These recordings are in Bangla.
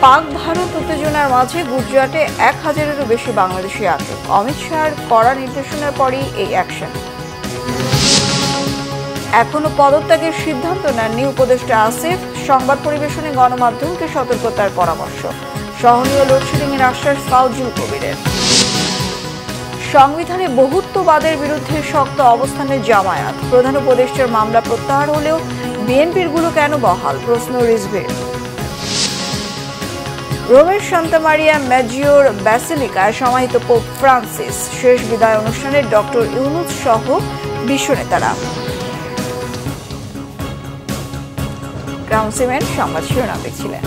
পাক ভারত উত্তেজনার মাঝে গুজরাটে 1000-এরও বেশি বাংলাদেশি আটক। অমিত শাহর কড়া নির্দেশনার পরই এই অ্যাকশন। এখনো পদত্যাগের সিদ্ধান্ত নেননি উপদেষ্টা আসিফ। সংবাদ পরিবেশনে গণমাধ্যমকে সতর্কতার পরামর্শ। সহনীয় লোডশেডিং এর আশ্বাস ফাউজুল কবিরের। সংবিধানে বহুত্ববাদের বিরুদ্ধে শক্ত অবস্থানে জামায়াত। প্রধান উপদেষ্টার মামলা প্রত্যাহার হলেও বিএনপির গুলো কেন বহাল, প্রশ্ন রিজভির। রোমের সান্তা মারিয়া ম্যাজিওর ব্যাসিলিকায় সমাহিত পোপ ফ্রান্সিস। শেষ বিদায় অনুষ্ঠানে ডক্টর ইউনুস সহ বিশ্ব নেতারা। গ্রাউন্ড সিমেন্ট সংবাদ শিরোনাম দেখছিলেন।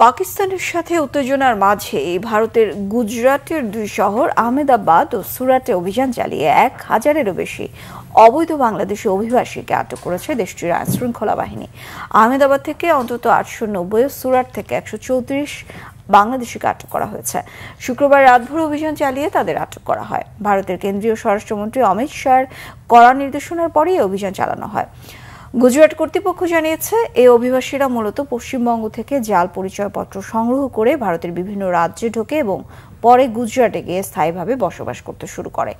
পাকিস্তানের সাথে উত্তেজনার মাঝে ভারতের গুজরাটের দুই শহর আহমেদাবাদ ও সুরাটে অভিযান চালিয়ে 1000-এরও বেশি অবৈধ বাংলাদেশি অভিবাসীকে আটক করেছে দেশটির আইন শৃঙ্খলা বাহিনী। আহমেদাবাদ থেকে অন্তত 890, সুরাট থেকে 134 বাংলাদেশিকে আটক করা হয়েছে। শুক্রবার রাতভর অভিযান চালিয়ে তাদের আটক করা হয়। ভারতের কেন্দ্রীয় স্বরাষ্ট্রমন্ত্রী অমিত শাহর কড়া নির্দেশনার পরেই অভিযান চালানো হয়। গুজরাট কর্তৃপক্ষ জানিয়েছে, এই অভিবাসীরা মূলত পশ্চিমবঙ্গ থেকে জাল পরিচয়পত্র সংগ্রহ করে ভারতের বিভিন্ন রাজ্যে ঢোকে এবং পরে গুজরাটে গিয়ে স্থায়ীভাবে বসবাস করতে শুরু করে।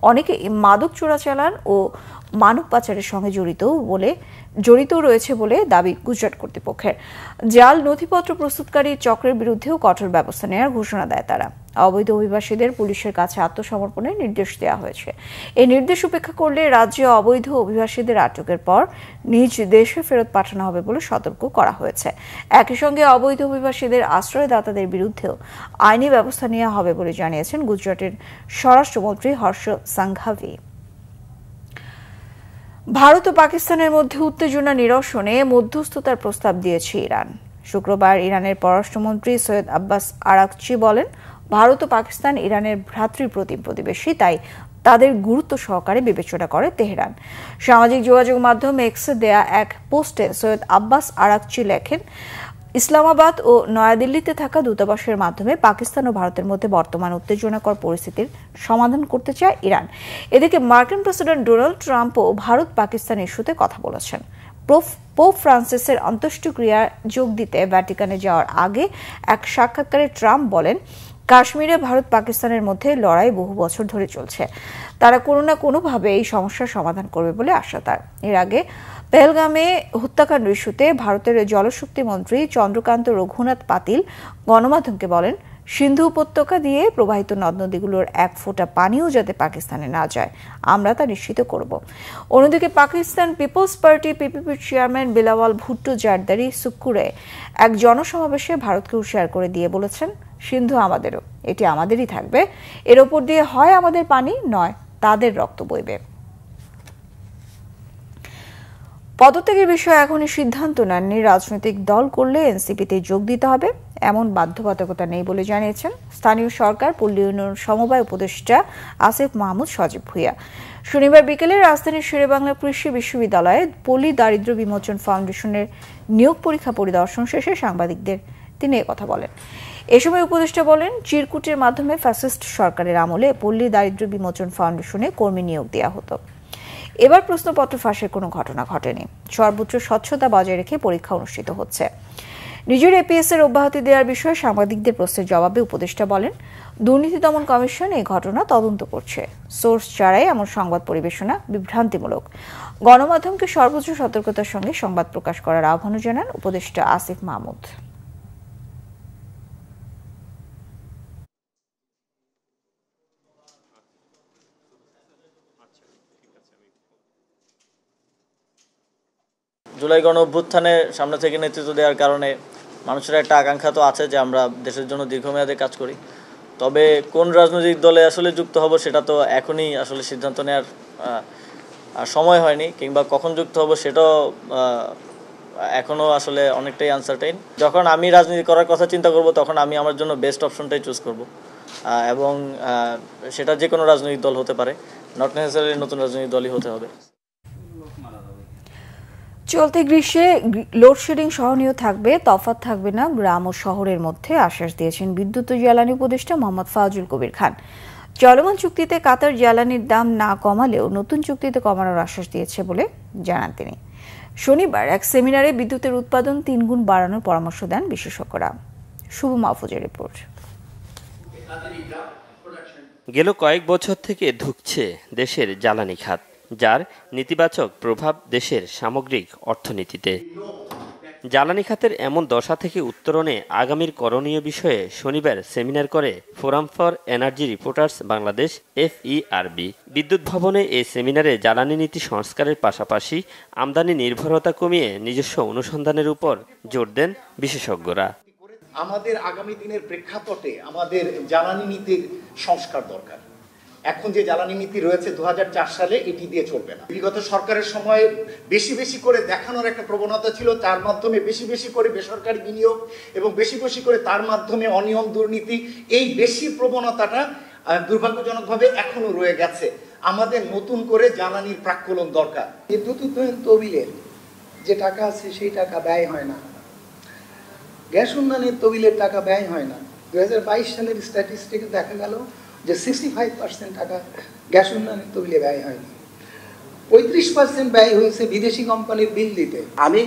অনেকে মাদক চোরাচালান ও মানব পাচারের সঙ্গে জড়িত রয়েছে বলে দাবি গুজরাট কর্তৃপক্ষের। জাল নথিপত্র প্রস্তুতকারী চক্রের বিরুদ্ধেও কঠোর ব্যবস্থা নেওয়ার ঘোষণা দেয় তারা। অবৈধ অভিবাসীদের পুলিশের কাছে আত্মসমর্পণের নির্দেশ দেওয়া হয়েছে। এই নির্দেশ উপেক্ষা করলে রাজ্যে অবৈধ অভিবাসীদের আটকের পর নিজ দেশে ফেরত পাঠানো হবে বলে সতর্ক করা হয়েছে। একই সঙ্গে অবৈধ অভিবাসীদের আশ্রয়দাতাদের বিরুদ্ধেও আইনি ব্যবস্থা নেওয়া হবে বলে জানিয়েছেন গুজরাটের স্বরাষ্ট্রমন্ত্রী হর্ষ সাংঘাভি। ভারত ও পাকিস্তানের মধ্যে উত্তেজনা নিরসনে মধ্যস্থতার প্রস্তাব দিয়েছে ইরান। শুক্রবার ইরানের পররাষ্ট্রমন্ত্রী সৈয়দ আব্বাস আরাকচি বলেন, ভারত ও পাকিস্তান ইরানের ভ্রাতৃপ্রতিম প্রতিবেশী, তাই তাদের গুরুত্ব সহকারে বিবেচনা করে তেহরান। সামাজিক যোগাযোগ মাধ্যম এক্সে দেয়া এক পোস্টে সৈয়দ আব্বাস আরাকচি লেখেন, ইসলামাবাদ ও নয়াদিল্লিতে থাকা দূতাবাসের মাধ্যমে পাকিস্তান ও ভারতের মধ্যে বর্তমান উত্তেজনাকর পরিস্থিতির সমাধান করতে চায় ইরান। এদিকে মার্কিন প্রেসিডেন্ট ডোনাল্ড ট্রাম্পও ভারত পাকিস্তান ইস্যুতে কথা বলেছেন। পোপ ফ্রান্সিসের অন্ত্যেষ্টিক্রিয়ায় যোগ দিতে ভ্যাটিকানে যাওয়ার আগে এক সাক্ষাৎকারে ট্রাম্প বলেন, কাশ্মীরে ভারত পাকিস্তানের মধ্যে লড়াই বহু বছর ধরে চলছে। তারা কোনো না কোনোভাবে এই সমস্যার সমাধান করবে বলে আশা তার। এর আগে পেহেলগামে হত্যাকাণ্ড ইস্যুতে ভারতের জলশক্তি মন্ত্রী চন্দ্রকান্ত রঘুনাথ পাতিল গণমাধ্যমকে বলেন, সিন্ধু উপত্যকা দিয়ে প্রবাহিত নদ নদীগুলোর এক ফোঁটা পানিও যাতে পাকিস্তানে না যায়, আমরা তা নিশ্চিত করব। অন্যদিকে পাকিস্তান পিপলস পার্টি পিপিপির চেয়ারম্যান বিলাওয়াল ভুট্টো জারদারি সুক্কুরে এক জনসমাবেশে ভারতকে হুঁশিয়ার করে দিয়ে বলেছেন, সিন্ধু আমাদেরও, এটি আমাদেরই থাকবে। এর ওপর দিয়ে হয় আমাদের পানি, নয় তাদের রক্ত বইবে। পদত্যাগের বিষয়ে এখনই সিদ্ধান্ত নেননি রাজনৈতিক দল করলে এনসিপিতে যোগ দিতে হবে, এমন বাধ্যবাধকতা নেই বলে জানিয়েছেন স্থানীয় সরকার পল্লী উন্নয়ন সমবায় উপদেষ্টা আসিফ মাহমুদ সজীব ভুঁইয়া। শনিবার বিকেলে রাজধানীর শেরেবাংলা কৃষি বিশ্ববিদ্যালয়ে পল্লী দারিদ্র্য বিমোচন ফাউন্ডেশনের নিয়োগ পরীক্ষা পরিদর্শন শেষে সাংবাদিকদের তিনি একথা বলেন। এ সময় উপদেষ্টা বলেন, চিরকুটের মাধ্যমে ফ্যাসিস্ট সরকারের আমলে পল্লী দারিদ্র্য বিমোচন ফাউন্ডেশনে কর্মী নিয়োগ দেওয়া হতো। এবার প্রশ্নপত্র ফাঁসের কোনো ঘটনা ঘটেনি। সর্বোচ্চ স্বচ্ছতা বজায় রেখে পরীক্ষা অনুষ্ঠিত হচ্ছে। নিজের এপিএস এর অব্যাহতি দেওয়ার বিষয়ে সাংবাদিকদের প্রশ্নের জবাবে উপদেষ্টা বলেন, দুর্নীতি দমন কমিশন এই ঘটনা তদন্ত করছে। সোর্স ছাড়াই এমন সংবাদ পরিবেশনা বিভ্রান্তিমূলক। গণমাধ্যমকে সর্বোচ্চ সতর্কতার সঙ্গে সংবাদ প্রকাশ করার আহ্বান জানান উপদেষ্টা আসিফ মাহমুদ। জুলাই গণ অভ্যুত্থানে সামনে থেকে নেতৃত্ব দেওয়ার কারণে মানুষের একটা আকাঙ্ক্ষা তো আছে যে আমরা দেশের জন্য দীর্ঘমেয়াদে কাজ করি। তবে কোন রাজনৈতিক দলে আসলে যুক্ত হব সেটা তো এখনই আসলে সিদ্ধান্ত নেওয়ার সময় হয়নি, কিংবা কখন যুক্ত হব সেটাও এখনও আসলে অনেকটাই আনসার্টেইন। যখন আমি রাজনীতি করার কথা চিন্তা করব তখন আমি আমার জন্য বেস্ট অপশনটাই চুজ করব, এবং সেটা যে কোনো রাজনৈতিক দল হতে পারে, নট নেসেসারি নতুন রাজনৈতিক দলই হতে হবে। চলতি গ্রীষ্মে লোডশেডিং সহনীয় থাকবে, তফাৎ থাকবে না গ্রাম ও শহরের মধ্যে, আশ্বাস দিয়েছেন বিদ্যুৎ ও জ্বালানি উপদেষ্টা মোহাম্মদ ফাজুল কবির খান। চলমান চুক্তিতে কাতার জ্বালানির দাম না কমালেও নতুন চুক্তিতে কমানোর আশ্বাস দিয়েছে বলে জানান তিনি। শনিবার এক সেমিনারে বিদ্যুতের উৎপাদন 3 গুণ বাড়ানোর পরামর্শ দেন বিশেষজ্ঞরা। শুভ মাহফুজের রিপোর্ট। গেল কয়েক বছর থেকে ধুঁকছে দেশের জ্বালানি খাত, যার নেতিবাচক প্রভাব দেশের সামগ্রিক অর্থনীতিতে। জ্বালানি খাতের এমন দশা থেকে উত্তরণে আগামীর করণীয় বিষয়ে শনিবার সেমিনার করে forum for energy reporters Bangladesh FERB। বিদ্যুৎ ভবনে এই সেমিনারে জ্বালানি নীতি সংস্কারের পাশাপাশি আমদানি নির্ভরতা কমিয়ে নিজস্ব অনুসন্ধানের উপর জোর দেন বিশেষজ্ঞরা। আমাদের আগামী দিনের প্রেক্ষাপটে আমাদের জ্বালানি নীতির সংস্কার দরকার। এখন যে জ্বালানি নীতি রয়েছে 2004 সালে, এটি দিয়ে চলবে না। বিগত সরকারের সময় বেশি বেশি করে দেখানোর একটা প্রবণতা ছিল, তার মাধ্যমে বেশি বেশি করে বেসরকারি বিনিয়োগ এবং বেশি বেশি করে তার মাধ্যমে অনিয়ম দুর্নীতি, এই বেশি প্রবণতাটা দুর্ভাগ্যজনকভাবে এখনো রয়ে গেছে। আমাদের নতুন করে জ্বালানির প্রাক্কলন দরকার। বিদ্যুৎ উন্নয়ন তহবিলের যে টাকা আছে সেই টাকা ব্যয় হয় না, গ্যাস উন্নয়নের তহবিলের টাকা ব্যয় হয় না। 2022 সালের স্ট্যাটিস্টিকে দেখা গেল যে 65% টাকা গ্যাস উন্নয়নের তহবিলে ব্যয় হয়নি, 35% ব্যয় হয়েছে বিদেশি কোম্পানির বিল দিতে। আমি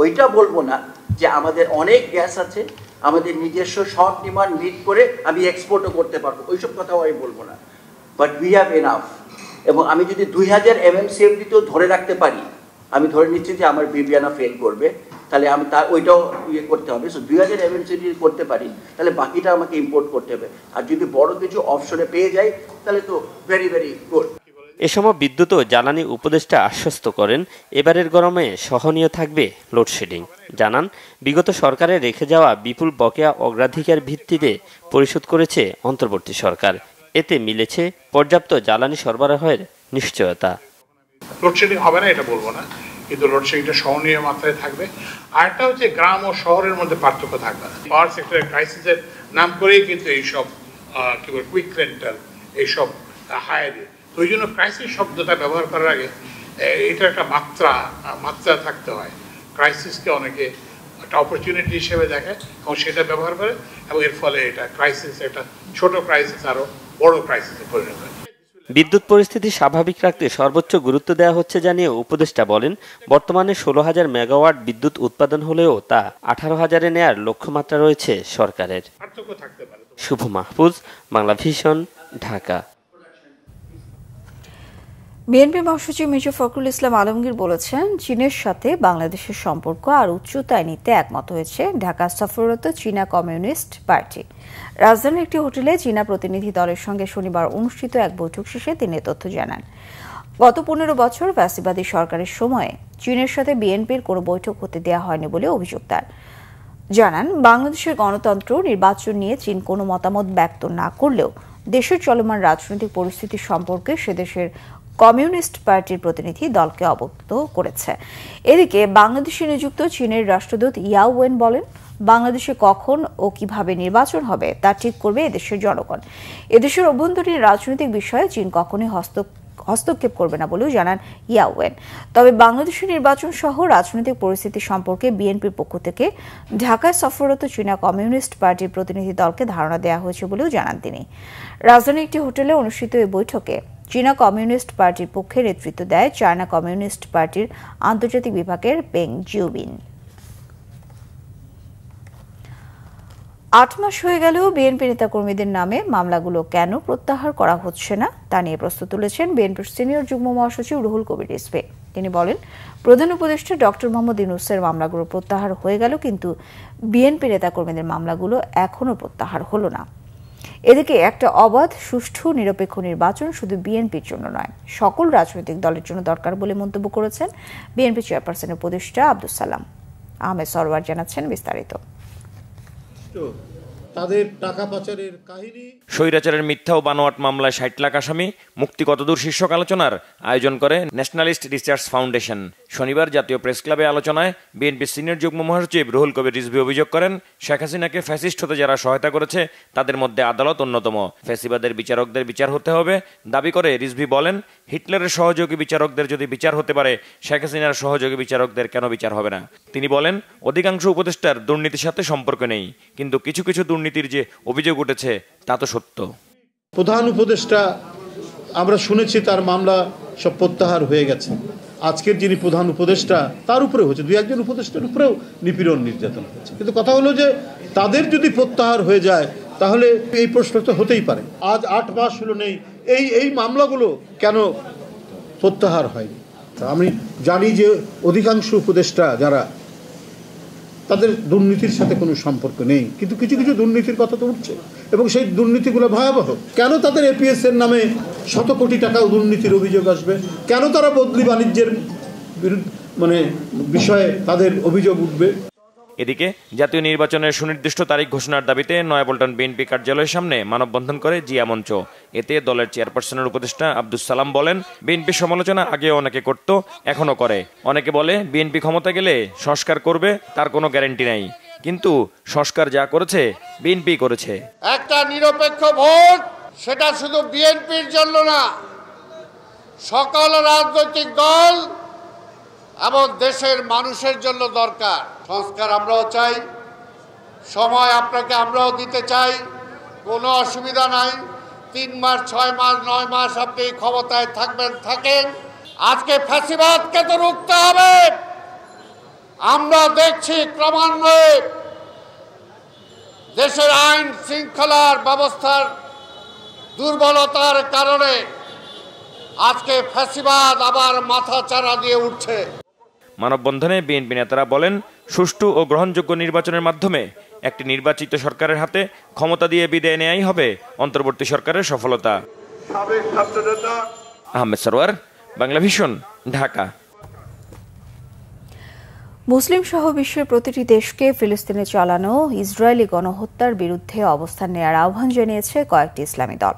ওইটা বলবো না যে আমাদের অনেক গ্যাস আছে, আমাদের নিজস্ব সব ডিমান্ড মিট করে আমি এক্সপোর্টও করতে পারবো, ওইসব কথাও আমি বলবো না। But we have enough. এবং আমি যদি 2000 MMCFD তো ধরে রাখতে পারি, আমি ধরে নিচ্ছি যে আমার বিবিয়ানা ফেল করবে, তাহলে আমি তার ওইটাও করতে হবে। সো 2000 MMCFD করতে পারি, তাহলে বাকিটা আমাকে ইম্পোর্ট করতে হবে। আর যদি বড় কিছু অফশোরে পেয়ে যাই, তাহলে তো ভেরি ভেরি গুড। এ সময় বিদ্যুৎ ও জ্বালানি উপদেষ্টা আশ্বস্ত করেন এবারের গরমে সহনীয় থাকবে লোডশেডিং। জানান, বিগত সরকারে রেখে যাওয়া বিপুল বকেয়া অগ্রাধিকার ভিত্তিতে পরিশোধ করেছে অন্তর্বর্তী সরকার। এতে মিলেছে পর্যাপ্ত জ্বালানি সরবরাহের নিশ্চয়তা। লোডশেডিং হবে না এটা বলবো না, কিন্তু লোডশেডিংটা সহনীয় মাত্রায় থাকবে। আরেকটা হচ্ছে গ্রাম ও শহরের মধ্যে পার্থক্য থাকবে না। পাওয়ার সেক্টরের ক্রাইসিসের নাম করেই কিন্তু এইসব কি বলে কুইক রেন্টাল এইসব হায়ারি, তো ওই জন্য ক্রাইসিস শব্দটা ব্যবহার করার আগে এটা একটা মাত্রা থাকতে হয়। ক্রাইসিসকে অনেকে একটা অপরচুনিটি হিসেবে দেখে এবং সেটা ব্যবহার করে, এবং এর ফলে এটা ক্রাইসিস, একটা ছোট ক্রাইসিস আরো বড় ক্রাইসিসে পরিণত হয়। বিদ্যুৎ পরিস্থিতি স্বাভাবিক রাখতে সর্বোচ্চ গুরুত্ব দেওয়া হচ্ছে জানিয়ে উপদেষ্টা বলেন, বর্তমানে 16,000 মেগাওয়াট বিদ্যুৎ উৎপাদন হলেও তা 18,000-এ নেয়ার লক্ষ্যমাত্রা রয়েছে সরকারের। শুভ মাহফুজ, বাংলা ভিশন, ঢাকা। বিএনপি মহাসচিব মির্জা ফখরুল ইসলাম আলমগীর বলেছেন, চীনের সাথে বাংলাদেশের সম্পর্ক আর উচ্চতায় নিতে একমত হয়েছে ঢাকা সফররত চীনা কমিউনিস্ট পার্টি। রাজধানীর একটি হোটেলে চীনা প্রতিনিধি দলের সঙ্গে শনিবার অনুষ্ঠিত এক বৈঠক শেষে তিনি তথ্য জানান। গত 15 বছর ফ্যাসিবাদী সরকারের সময়ে চীনের সাথে বিএনপির কোনো বৈঠক হতে দেওয়া হয়নি বলে অভিযোগ তার। জানান, বাংলাদেশের গণতন্ত্র নির্বাচন নিয়ে চীন কোনো মতামত ব্যক্ত না করলেও দেশের চলমান রাজনৈতিক পরিস্থিতি সম্পর্কে সে দেশের কমিউনিস্ট পার্টির প্রতিনিধি দলকে অবগত করেছে। এদিকে বাংলাদেশে নিযুক্ত চীনের রাষ্ট্রদূত ইয়াও ওয়েন বলেন, বাংলাদেশে কখন ও কিভাবে নির্বাচন হবে তা ঠিক করবে এদেশের জনগণ। এদেশের অভ্যন্তরীণ রাজনৈতিক বিষয়ে চীন কখনোই হস্তক্ষেপ করবে না বলেও জানান ইয়াও ওয়েন। তবে বাংলাদেশের নির্বাচন সহ রাজনৈতিক পরিস্থিতি সম্পর্কে বিএনপির পক্ষ থেকে ঢাকায় সফররত চীনা কমিউনিস্ট পার্টির প্রতিনিধি দলকে ধারণা দেওয়া হয়েছে বলেও জানান তিনি। রাজধানীর একটি হোটেলে অনুষ্ঠিত এই বৈঠকে চীনা কমিউনিস্ট পার্টির পক্ষে নেতৃত্ব দেয় চায়না কমিউনিস্ট পার্টির আন্তর্জাতিক বিভাগের পেং জিউবিন। 8 মাস হয়ে গেলেও বিএনপি নেতাকর্মীদের নামে মামলাগুলো কেন প্রত্যাহার করা হচ্ছে না তা নিয়ে প্রশ্ন তুলেছেন বিএনপির সিনিয়র যুগ্ম মহাসচিব রুহুল কবির রিজভী। তিনি বলেন, প্রধান উপদেষ্টা ডক্টর মোহাম্মদ ইউনূসের মামলাগুলো প্রত্যাহার হয়ে গেল, কিন্তু বিএনপি নেতাকর্মীদের মামলাগুলো এখনো প্রত্যাহার হলো না। এদিকে একটা অবাধ, সুষ্ঠু, নিরপেক্ষ নির্বাচন শুধু বিএনপির জন্য নয়, সকল রাজনৈতিক দলের জন্য দরকার বলে মন্তব্য করেছেন বিএনপি চেয়ারপারসনের উপদেষ্টা আব্দুস সালাম। আহমেদ সরওয়ার জানাচ্ছেন বিস্তারিত। তাদের টাকা পাচারের কাহিনী, স্বৈরাচারের মিথ্যা ও বানোয়াট মামলায় 60 লাখ আসামি মুক্তি কতদূর শীর্ষক আলোচনার আয়োজন করে ন্যাশনালিস্ট রিসার্চ ফাউন্ডেশন। শনিবার জাতীয় প্রেস ক্লাবে আলোচনায় বিএনপির সিনিয়র যুগ্ম মহাসচিব রুহুল কবির রিজভী অভিযোগ করেন, শেখ হাসিনাকে ফ্যাসিস্ট হতে যারা সহায়তা করেছে তাদের মধ্যে আদালত অন্যতম। ফ্যাসিবাদের বিচারকদের বিচার হতে হবে দাবি করে রিজভী বলেন, হিটলারের সহযোগী বিচারকদের যদি বিচার হতে পারে, শেখ হাসিনার সহযোগী বিচারকদের কেন বিচার হবে না? তিনি বলেন, অধিকাংশ উপদেষ্টার দুর্নীতির সাথে সম্পর্ক নেই, কিন্তু কিছু কিছু দুর্নীতির যে অভিযোগ উঠেছে তা তো সত্য। প্রধান উপদেষ্টা আমরা শুনেছি তার মামলা সব প্রত্যাহার হয়ে গেছে, আজকের যিনি প্রধান উপদেষ্টা তার উপরে হচ্ছে, 2-1 উপদেষ্টার উপরেও নিপীড়ন নির্যাতন হচ্ছে। কিন্তু কথা হলো যে তাদের যদি প্রত্যাহার হয়ে যায় তাহলে এই প্রশ্ন তো হতেই পারে, আজ 8 মাস হলো নেই, এই মামলাগুলো কেন প্রত্যাহার হয়নি? আমি জানি যে অধিকাংশ উপদেষ্টা যারা, তাদের দুর্নীতির সাথে কোনো সম্পর্ক নেই, কিন্তু কিছু কিছু দুর্নীতির কথা তো উঠছে এবং সেই দুর্নীতিগুলো ভয়াবহ। কেন তাদের এপিএস এর নামে শত কোটি টাকা দুর্নীতির অভিযোগ আসবে? কেন তারা বদলি বাণিজ্যের বিষয়ে তাদের অভিযোগ উঠবে? এদিকে জাতীয় নির্বাচনের সুনির্দিষ্ট তারিখ ঘোষণার দাবিতে নয়াপল্টন বিএনপি কার্যালয়ের সামনে মানববন্ধন করে জিয়া মঞ্চ। এতে দলের চেয়ারপারসনের উপদেষ্টা আব্দুস সালাম বলেন, বিএনপির সমালোচনা আগে অনেকে করত, এখনো করে। অনেকে বলে বিএনপি ক্ষমতা গেলে সংস্কার করবে, তার কোনো গ্যারান্টি নাই। কিন্তু সংস্কার যা করেছে বিএনপি করেছে। একটা নিরপেক্ষ ভোট, সেটা শুধু বিএনপির জন্য না, সকল রাজনৈতিক দল এবং দেশের মানুষের জন্য দরকার। সংস্কার আমরাও চাই, সময় আপনাকে আমরাও দিতে চাই, কোনো অসুবিধা নাই। 3 মাস, 6 মাস, 9 মাস আপনি ক্ষমতায় থাকেন। আজকে ফ্যাসিবাদকে তো রুখতে হবে। আমরা দেখছি ক্রমান্বয়ে দেশের আইন শৃঙ্খলার ব্যবস্থার দুর্বলতার কারণে আজকে ফ্যাসিবাদ আবার মাথা চাড়া দিয়ে উঠছে। মানববন্ধনে বিএনপি নেতারা বলেন, সুষ্ঠু ও গ্রহণযোগ্য নির্বাচনের মাধ্যমে একটি নির্বাচিত সরকারের হাতে ক্ষমতা দিয়ে বিদায় নেয়াই হবে অন্তর্বর্তী সরকারের সফলতা। আহমেদ সরওয়ার, বাংলা ভিশন, ঢাকা। মুসলিম সহ বিশ্বের প্রতিটি দেশকে ফিলিস্তিনে চালানো ইসরায়েলি গণহত্যার বিরুদ্ধে অবস্থান নেওয়ার আহ্বান জানিয়েছে কয়েকটি ইসলামী দল।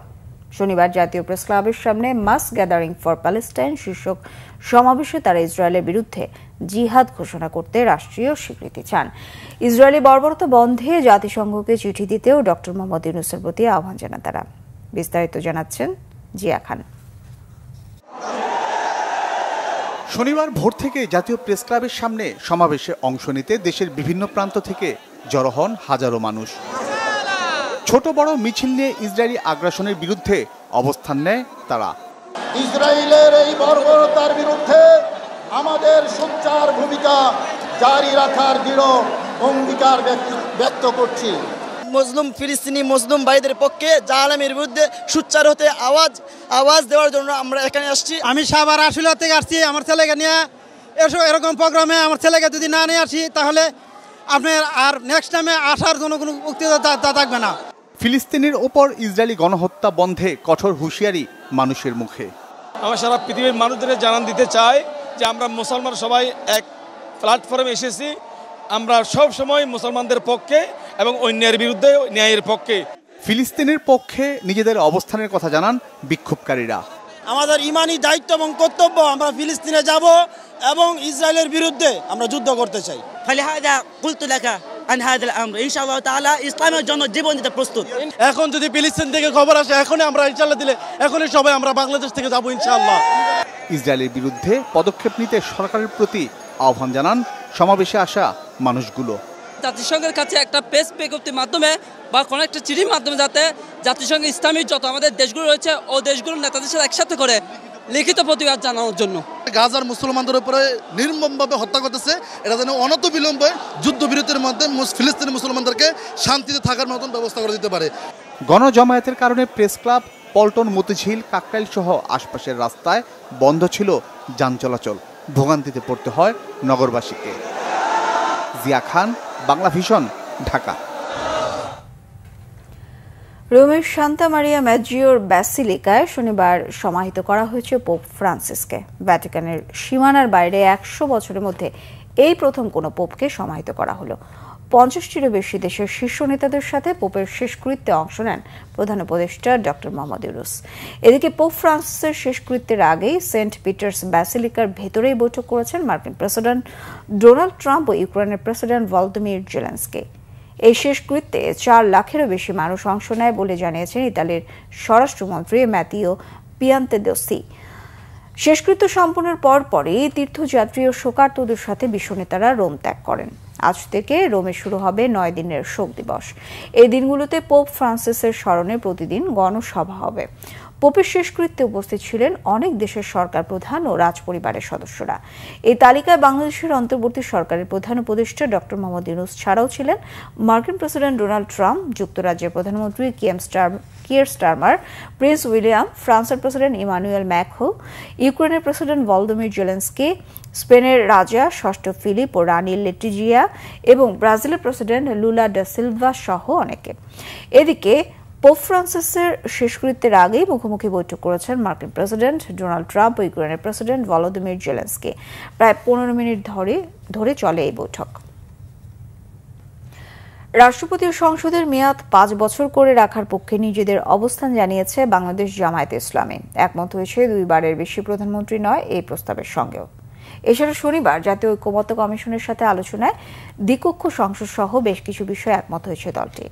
শনিবার জাতীয় প্রেস ক্লাবের সামনে মাস গ্যাদারিং ফর প্যালেস্টাইন শীর্ষক সমাবেশে তারা ইসরায়েলের বিরুদ্ধে জিহাদ ঘোষণা করতে রাষ্ট্রীয় স্বীকৃতি চান। ইসরায়েলি বর্বরতা বন্ধে জাতিসংঘকে চিঠি দিতেও ডক্টর মোহাম্মদ ইউনূসের প্রতি আহ্বান জানান তারা। বিস্তারিত জানাচ্ছেন জিয়া খান। শনিবার ভোর থেকে জাতীয় প্রেস ক্লাবের সামনে সমাবেশে অংশ নিতে দেশের বিভিন্ন প্রান্ত থেকে জড়ো হন হাজারো মানুষ। ছোট বড় মিছিল নিয়ে ইসরায়েলি আগ্রাসনের বিরুদ্ধে অবস্থান নেয় তারা। ইসরায়েলের এই বর্বরতার বিরুদ্ধে আমাদের সোচ্চার ভূমিকা জারি রাখার দৃঢ় অঙ্গীকার ব্যক্ত করছি। মুসলিম ফিলিস্তিনি মুসলিম ভাইদের পক্ষে জালেমের বিরুদ্ধে সোচ্চার হতে আওয়াজ দেওয়ার জন্য আমরা এখানে আসছি। আমি সাভার আশুলিয়া থেকে আসছি আমার ছেলেকে নিয়ে। এরকম প্রোগ্রামে আমার ছেলেকে যদি না নিয়ে আসি তাহলে আপনার আর নেক্সট টাইমে আসার জন্য কোনো বক্তৃতা থাকবে না। ফিলিস্তিনের ওপর ইসরায়েলি গণহত্যা বন্ধে কঠোর হুঁশিয়ারি মানুষের মুখে। আমরা সারা পৃথিবীর মানুষদের জানান দিতে চাই যে আমরা মুসলমান সবাই এক প্ল্যাটফর্মে এসেছি। আমরা সব সময় মুসলমানদের পক্ষে এবং অন্যের বিরুদ্ধে ন্যায়ের পক্ষে। ফিলিস্তিনের পক্ষে নিজেদের অবস্থানের কথা জানান বিক্ষোভকারীরা। আমাদের ইমানি দায়িত্ব এবং কর্তব্য, আমরা ফিলিস্তিনে যাব এবং ইসরায়েলের বিরুদ্ধে আমরা যুদ্ধ করতে চাই। ইসলামের জন্য জীবন দিতে প্রস্তুত। এখন যদি ফিলিস্তিন থেকে খবর আসে এখনই আমরা ইনশাআল্লাহ দিলে এখনই সবাই আমরা বাংলাদেশ থেকে যাব ইনশাআল্লাহ। ইসরায়েলের বিরুদ্ধে পদক্ষেপ নিতে সরকারের প্রতি আহ্বান জানান সমাবেশে আসা মানুষগুলো। জাতিসংঘের কাছে একটা প্রেস বিজ্ঞপ্তির মাধ্যমে বা কোনো একটা চিঠির মাধ্যমে যাতে জাতিসংঘ ইসলামী যত আমাদের দেশগুলো রয়েছে ও দেশগুলোর নেতাদের সাথে একসাথে করে লিখিত প্রতিবাদ জানানোর জন্য। গাজার মুসলমানদের উপরে নির্মমভাবে হত্যা করতেছে, এটা যেন অনত বিলম্বে যুদ্ধবিরতির মধ্যে ফিলিস্তিনি মুসলমানদেরকে শান্তিতে থাকার মতন ব্যবস্থা করে দিতে পারে। গণজমায়েতের কারণে প্রেস ক্লাব, পল্টন, মতিঝিল, কাকরাইল সহ আশপাশের রাস্তায় বন্ধ ছিল যান চলাচল। ভোগান্তিতে পড়তে হয় নগরবাসীকে। জিয়া খান, বাংলা ভিশন, ঢাকা। রোমের সান্তা মারিয়া ম্যাজিওর ব্যাসিলিকায় শনিবার সমাহিত করা হয়েছে পোপ ফ্রান্সিসকে। ভ্যাটিকানের সীমানার বাইরে 100 বছরের মধ্যে এই প্রথম কোনো পোপকে সমাহিত করা হলো। 50টিরও বেশি দেশের শীর্ষ নেতাদের সাথে পোপের শেষকৃত্যে অংশ নেন প্রধান উপদেষ্টা ডক্টর মোহাম্মদ ইউনূস। এদিকে পোপ ফ্রান্সিসের শেষকৃত্যের আগেই সেন্ট পিটার্স ব্যাসিলিকার ভেতরেই বৈঠক করেছেন মার্কিন প্রেসিডেন্ট ডোনাল্ড ট্রাম্প ও ইউক্রেনের প্রেসিডেন্ট ভলোদিমির জেলেনস্কি। এই শেষকৃত্যে 4 লাখেরও বেশি মানুষ অংশ নেয় বলে জানিয়েছেন ইতালির স্বরাষ্ট্রমন্ত্রী ম্যাতিও পিয়ান্তেদোসি। শেষকৃত্য সম্পন্নের পরপরই তীর্থযাত্রী ও শোকার্তদের সাথে বিশ্বনেতারা রোম ত্যাগ করেন। আজ থেকে রোমে শুরু হবে 9 দিনের শোক দিবস। এই দিনগুলোতে পোপ ফ্রান্সিসের স্মরণে প্রতিদিন গণসভা হবে। পোপের শেষকৃত্যে উপস্থিত ছিলেন অনেক দেশের সরকার প্রধান ও রাজপরিবারের সদস্যরা। এই তালিকায় বাংলাদেশের অন্তর্বর্তী সরকারের প্রধান উপদেষ্টা ডক্টর মোহাম্মদ ইউনূস ছাড়াও ছিলেন মার্কিন প্রেসিডেন্ট ডোনাল্ড ট্রাম্প, যুক্তরাজ্যের প্রধানমন্ত্রী কিয়ার স্টারমার, প্রিন্স উইলিয়াম, ফ্রান্সের প্রেসিডেন্ট ইমানুয়েল ম্যাক্রো, ইউক্রেনের প্রেসিডেন্ট ভলোদিমির জেলেনস্কি, স্পেনের রাজা ষষ্ঠ ফিলিপ ও রানী লেটিজিয়া এবং ব্রাজিলের প্রেসিডেন্ট লুলা ডা সিলভা সহ অনেকে। এদিকে পোপ ফ্রান্সিসের শেষকৃত্যের আগেই মুখোমুখি বৈঠক করেছেন মার্কিন প্রেসিডেন্ট ডোনাল্ড ট্রাম্প ও ইউক্রেনের প্রেসিডেন্ট ভলোদিমির জেলেনস্কি। প্রায় 15 মিনিট ধরে চলে এই বৈঠক। রাষ্ট্রপতি ও সংসদের মেয়াদ 5 বছর করে রাখার পক্ষে নিজেদের অবস্থান জানিয়েছে বাংলাদেশ জামায়াতে ইসলামী। একমত হয়েছে 2 বারের বেশি প্রধানমন্ত্রী নয় এই প্রস্তাবের সঙ্গেও। এছাড়া শনিবার জাতীয় ঐক্যমত্য কমিশনের সাথে আলোচনায় দ্বিকক্ষ সংসদ সহ বেশ কিছু বিষয়ে একমত হয়েছে দলটি।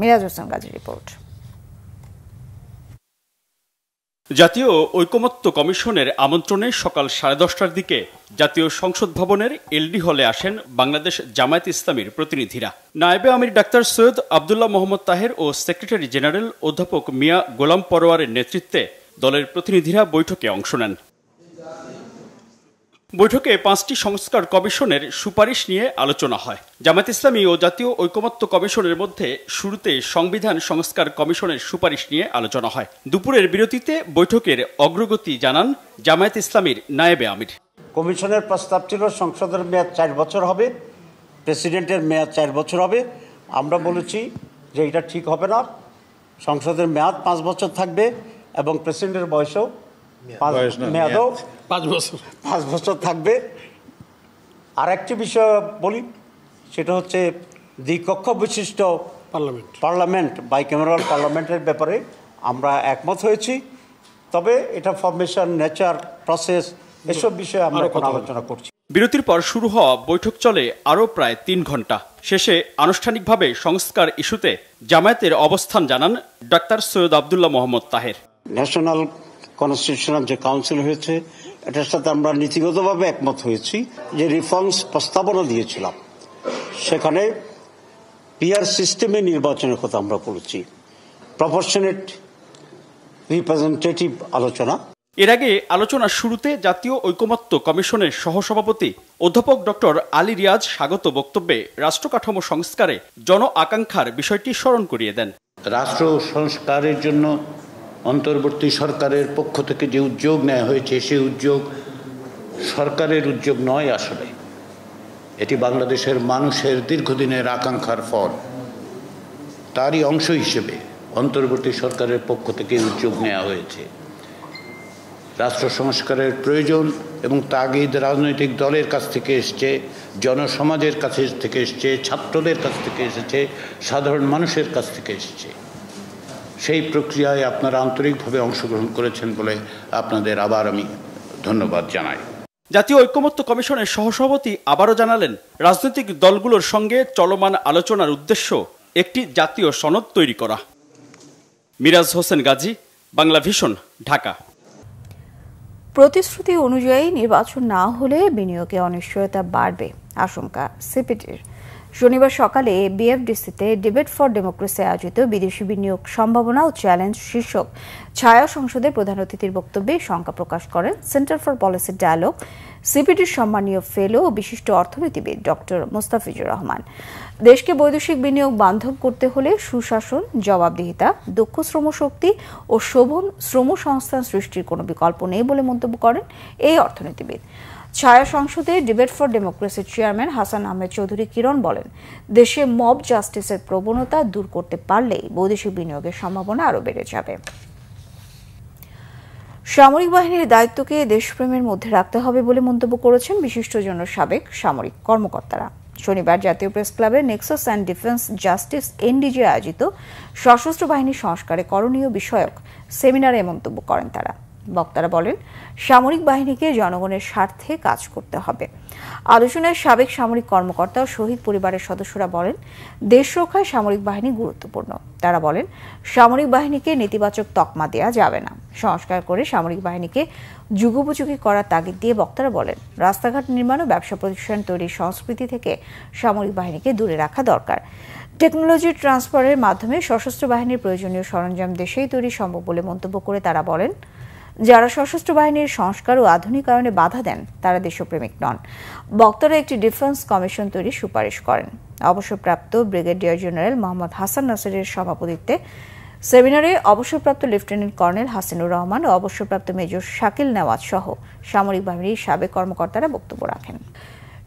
মিরাজ হোসেন গাজীর রিপোর্ট। জাতীয় ঐকমত্য কমিশনের আমন্ত্রণে সকাল 10:30টার দিকে জাতীয় সংসদ ভবনের এলডি হলে আসেন বাংলাদেশ জামায়াত ইসলামীর প্রতিনিধিরা। নায়েবে আমির ডাক্তার সৈয়দ আব্দুল্লাহ মোহাম্মদ তাহের ও সেক্রেটারি জেনারেল অধ্যাপক মিয়া গোলাম পরোয়ারের নেতৃত্বে দলের প্রতিনিধিরা বৈঠকে অংশ নেন। বৈঠকে 5টি সংস্কার কমিশনের সুপারিশ নিয়ে আলোচনা হয়। জামায়াত ইসলামী ও জাতীয় ঐকমত্য কমিশনের মধ্যে শুরুতে সংবিধান সংস্কার কমিশনের সুপারিশ নিয়ে আলোচনা হয়। দুপুরের বিরতিতে বৈঠকের অগ্রগতি জানান জামায়াত ইসলামীর নায়েবে আমির। কমিশনের প্রস্তাব ছিল সংসদের মেয়াদ 4 বছর হবে, প্রেসিডেন্টের মেয়াদ 4 বছর হবে। আমরা বলেছি যে এটা ঠিক হবে না, সংসদের মেয়াদ 5 বছর থাকবে এবং প্রেসিডেন্টের বয়সও মেয়াদও 5 বছর থাকবে। আর একটি বিষয় বলি, সেটা হচ্ছে দ্বিকক্ষ বিশিষ্ট পার্লামেন্ট বাইক্যামেরাল পার্লামেন্টের ব্যাপারে আমরা একমত হয়েছি। তবে এটা ফরমেশন, নেচার, প্রসেস এসব বিষয়ে আমরা এখন আলোচনা করছি। বিরতির পর শুরু হওয়া বৈঠক চলে আরও প্রায় 3 ঘন্টা। শেষে আনুষ্ঠানিকভাবে সংস্কার ইস্যুতে জামায়াতের অবস্থান জানান doctor Syed Abdullah Mohammad Taher. National constitutional যে কাউন্সিল হয়েছে, এটার সাথে আমরা নীতিগতভাবে একমত হয়েছি। যে রিফর্মস প্রস্তাবনা দিয়েছিলাম, সেখানে পিআর সিস্টেমে নির্বাচনের কথা আমরা বলেছি, প্রপোর্শনেট রিপ্রেজেন্টেটিভ আলোচনা। এর আগে আলোচনার শুরুতে জাতীয় ঐকমত্য কমিশনের সহসভাপতি অধ্যাপক ডক্টর আলী রিয়াজ স্বাগত বক্তব্যে রাষ্ট্র কাঠামো সংস্কারে জন আকাঙ্ক্ষার বিষয়টি স্মরণ করিয়ে দেন। রাষ্ট্র সংস্কারের জন্য অন্তর্বর্তী সরকারের পক্ষ থেকে যে উদ্যোগ নেওয়া হয়েছে, সেই উদ্যোগ সরকারের উদ্যোগ নয়, আসলে এটি বাংলাদেশের মানুষের দীর্ঘদিনের আকাঙ্ক্ষার ফল। তারই অংশ হিসেবে অন্তর্বর্তী সরকারের পক্ষ থেকে উদ্যোগ নেওয়া হয়েছে। রাষ্ট্র সংস্কারের প্রয়োজন এবং তাগিদ রাজনৈতিক দলের কাছ থেকে এসছে, জনসমাজের কাছে থেকে এসছে, ছাত্রদের কাছ থেকে এসেছে, সাধারণ মানুষের কাছ থেকে এসছে। সেই প্রক্রিয়ায় আপনারা আন্তরিকভাবে অংশগ্রহণ করেছেন বলে আপনাদের আবার আমি ধন্যবাদ জানাই। জাতীয় ঐকমত্য কমিশনের সহসভাপতি আবারও জানালেন, রাজনৈতিক দলগুলোর সঙ্গে চলমান আলোচনার উদ্দেশ্য একটি জাতীয় সনদ তৈরি করা। মিরাজ হোসেন গাজী, বাংলা ভিশন, ঢাকা। প্রতিশ্রুতি অনুযায়ী নির্বাচন না হলে বিনিয়োগে অনিশ্চয়তা বাড়বে আশঙ্কা সিপিডির। শনিবার সকালে বিএফডিসিতে ডিবেট ফর ডেমোক্রেসি আয়োজিত বিদেশি বিনিয়োগ সম্ভাবনা ও চ্যালেঞ্জ শীর্ষক ছায়া সংসদের প্রধান অতিথির বক্তব্যে শঙ্কা প্রকাশ করেন সেন্টার ফর পলিসি ডায়ালগ সিপিডির সম্মানীয় ফেলো ও বিশিষ্ট অর্থনীতিবিদ ডক্টর মোস্তাফিজুর রহমান। দেশকে বৈদেশিক বিনিয়োগ বান্ধব করতে হলে সুশাসন, জবাবদিহিতা, দক্ষ শ্রমশক্তি ও শোভন শ্রমসংস্থান সৃষ্টির কোনো বিকল্প নেই বলে মন্তব্য করেন এই অর্থনীতিবিদ। ছায়া সংসদে ডিবেট ফর ডেমোক্রেসির চেয়ারম্যান হাসান আহমেদ চৌধুরী কিরণ বলেন, দেশে মব জাস্টিসের প্রবণতা দূর করতে পারলেই বৈদেশিক বিনিয়োগের সম্ভাবনা আরও বেড়ে যাবে। সামরিক বাহিনীর দায়িত্বকে দেশপ্রেমের মধ্যে রাখতে হবে বলে মন্তব্য করেছেন বিশিষ্টজন সাবেক সামরিক কর্মকর্তারা। শনিবার জাতীয় প্রেস ক্লাবে নেক্সাস অ্যান্ড ডিফেন্স জাস্টিস এনডিজি আয়োজিত সশস্ত্র বাহিনী সংস্কারে করণীয় বিষয়ক সেমিনারে মন্তব্য করেন তারা। বক্তারা বলেন, সামরিক বাহিনীকে জনগণের স্বার্থে কাজ করতে হবে। আলোচনায় সাবেক সামরিক কর্মকর্তা ও শহীদ পরিবারের সদস্যরা বলেন, দেশ রক্ষায় সামরিক বাহিনী গুরুত্বপূর্ণ। তারা বলেন, সামরিক বাহিনীকে নেতিবাচক তকমা দেওয়া যাবে না। সংস্কার করে সামরিক বাহিনীকে যুগোপযোগী করার তাগিদ দিয়ে বক্তারা বলেন, রাস্তাঘাট নির্মাণ ও ব্যবসা প্রতিষ্ঠান তৈরির সংস্কৃতি থেকে সামরিক বাহিনীকে দূরে রাখা দরকার। টেকনোলজি ট্রান্সফারের মাধ্যমে সশস্ত্র বাহিনীর প্রয়োজনীয় সরঞ্জাম দেশেই তৈরি সম্ভব বলে মন্তব্য করে তারা বলেন, যারা সশস্ত্র বাহিনীর সংস্কার ও আধুনিকায়নে বাধা দেন তারা দেশপ্রেমিক নন। বক্তারা একটি ডিফেন্স কমিশন তৈরির সুপারিশ করেন। অবসরপ্রাপ্ত ব্রিগেডিয়ার জেনারেল মোহাম্মদ হাসান নাসিরের সভাপতিত্বে সেমিনারে অবসরপ্রাপ্ত লেফটেন্যান্ট কর্নেল হাসিনুর রহমান ও অবসরপ্রাপ্ত মেজর শাকিল নেওয়াজ সহ সামরিক বাহিনীর সাবেক কর্মকর্তারা বক্তব্য রাখেন।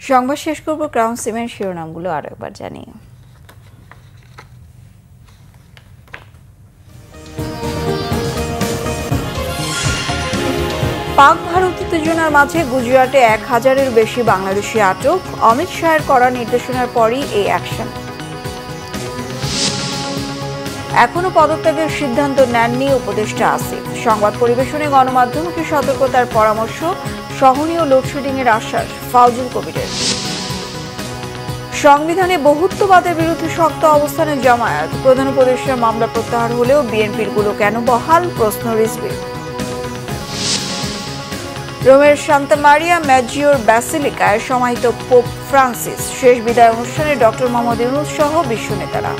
সংবাদ শেষ করব ক্রাউন সিমেন্ট শিরোনামগুলো আরো একবার জানিয়ে। পাক ভারত উত্তেজনার মাঝে গুজরাটে 1000-এর বেশি বাংলাদেশি আটক। অমিত শাহের করা নির্দেশনার পরই এই অ্যাকশন। এখনো পদত্যাগের সিদ্ধান্ত নেননি উপদেষ্টা আসিফ। সংবাদ পরিবেশনে গণমাধ্যমকে সতর্কতার পরামর্শ, সহনীয় লোডশেডিং এর আশ্বাস ফাউজুল কবিরের। সংবিধানে বহুত্ববাদের বিরুদ্ধে শক্ত অবস্থানে জামায়াত। প্রধান উপদেষ্টার মামলা প্রত্যাহার হলেও বিএনপির গুলো কেন বহাল, প্রশ্ন রিজভির। রোমের সান্তা মারিয়া ম্যাজিওর ব্যাসিলিকায় সমাহিত পোপ ফ্রান্সিস। শেষ বিদায় অনুষ্ঠানে ডক্টর মোহাম্মদ ইউনূস সহ বিশ্ব নেতারা।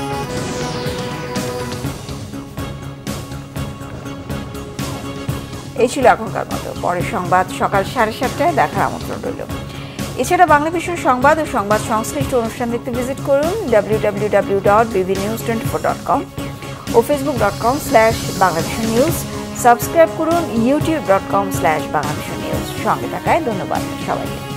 এই ছিল এখনকার মতো। পরের সংবাদ সকাল 7:30টায় দেখার আমন্ত্রণ রইল। এছাড়া বাংলা ভিশন সংবাদ ও সংবাদ সংশ্লিষ্ট অনুষ্ঠান দেখতে ভিজিট করুন www.bbnews24.com ও facebook.com/bangladeshi-news। সাবস্ক্রাইব করুন youtube.com/bangladeshi-news। সঙ্গে থাকায় ধন্যবাদ সবাইকে।